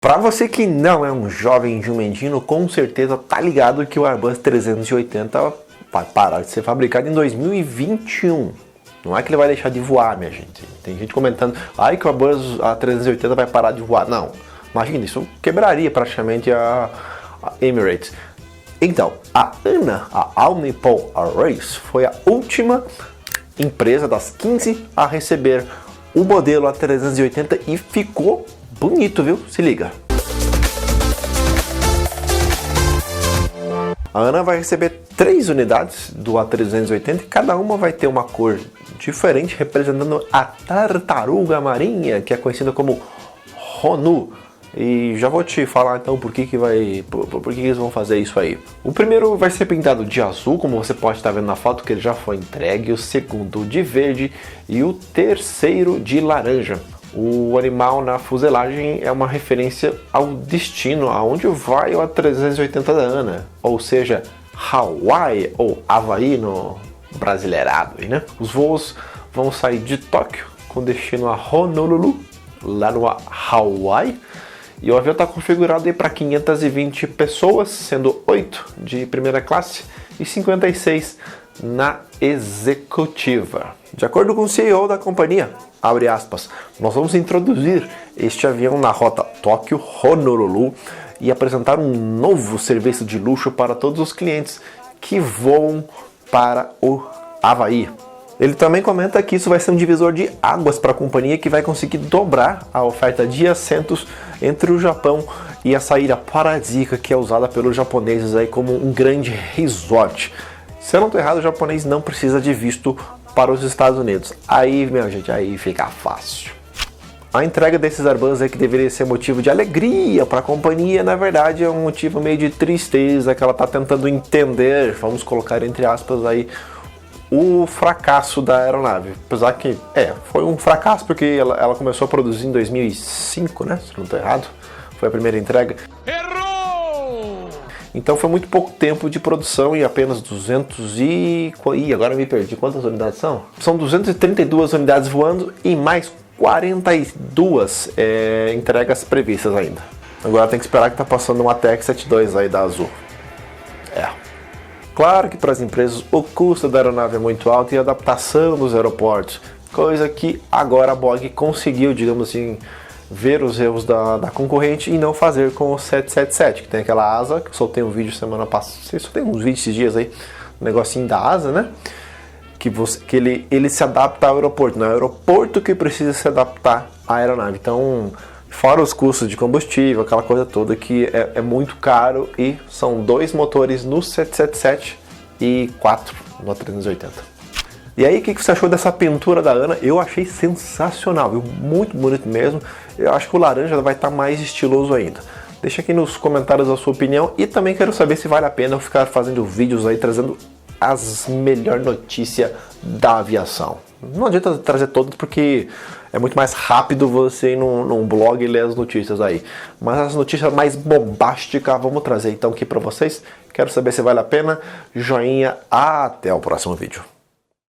Para você que não é um jovem jumendino, com certeza tá ligado que o Airbus 380 vai parar de ser fabricado em 2021. Não é que ele vai deixar de voar, minha gente. Tem gente comentando, ai que o Airbus A380 vai parar de voar. Não, imagina, isso quebraria praticamente a Emirates. Então, a ANA, a All Nippon Airways, foi a última empresa das 15 a receber o modelo A380 e ficou bonito, viu? Se liga. A ANA vai receber 3 unidades do A380 e cada uma vai ter uma cor diferente, representando a tartaruga marinha, que é conhecida como Honu. E já vou te falar então por que eles vão fazer isso aí. O primeiro vai ser pintado de azul, como você pode estar vendo na foto que ele já foi entregue. O segundo de verde e o terceiro de laranja. O animal na fuselagem é uma referência ao destino, aonde vai o A380 da ANA, ou seja, Hawaii ou Havaí no brasileirado, né? Os voos vão sair de Tóquio com destino a Honolulu, lá no Hawaii. E o avião está configurado para 520 pessoas, sendo 8 de primeira classe e 56 na executiva. De acordo com o CEO da companhia, abre aspas, nós vamos introduzir este avião na rota Tóquio-Honolulu e apresentar um novo serviço de luxo para todos os clientes que voam para o Havaí. Ele também comenta que isso vai ser um divisor de águas para a companhia, que vai conseguir dobrar a oferta de assentos entre o Japão e essa ilha paradisíaca que é usada pelos japoneses aí como um grande resort. Se eu não estou errado, o japonês não precisa de visto para os Estados Unidos. Aí, minha gente, aí fica fácil. A entrega desses Airbus aí, que deveria ser motivo de alegria para a companhia, na verdade é um motivo meio de tristeza, que ela está tentando entender, vamos colocar entre aspas aí, o fracasso da aeronave. Apesar que, foi um fracasso porque ela começou a produzir em 2005, né? Se não estou errado. Foi a primeira entrega. Errou! Então foi muito pouco tempo de produção e apenas 200 e... Ih, agora me perdi. Quantas unidades são? São 232 unidades voando e mais 42 entregas previstas ainda. Agora tem que esperar que tá passando uma TX-72 aí da Azul. Claro que para as empresas o custo da aeronave é muito alto e a adaptação dos aeroportos, coisa que agora a Boeing conseguiu, digamos assim, ver os erros da concorrente e não fazer com o 777, que tem aquela asa, que eu soltei um vídeo semana passada, só tem uns vídeos esses dias aí, um negocinho da asa, né? Que ele se adapta ao aeroporto, não é o aeroporto que precisa se adaptar à aeronave. Então, fora os custos de combustível, aquela coisa toda que é muito caro, e são 2 motores no 777 e 4 no A380. E aí, o que você achou dessa pintura da ANA? Eu achei sensacional, viu? Muito bonito mesmo. Eu acho que o laranja vai estar mais estiloso ainda. Deixa aqui nos comentários a sua opinião e também quero saber se vale a pena eu ficar fazendo vídeos aí trazendo as melhores notícias da aviação. Não adianta trazer todas porque é muito mais rápido você ir num blog e ler as notícias aí. Mas as notícias mais bombásticas vamos trazer então aqui para vocês. Quero saber se vale a pena. Joinha, até o próximo vídeo.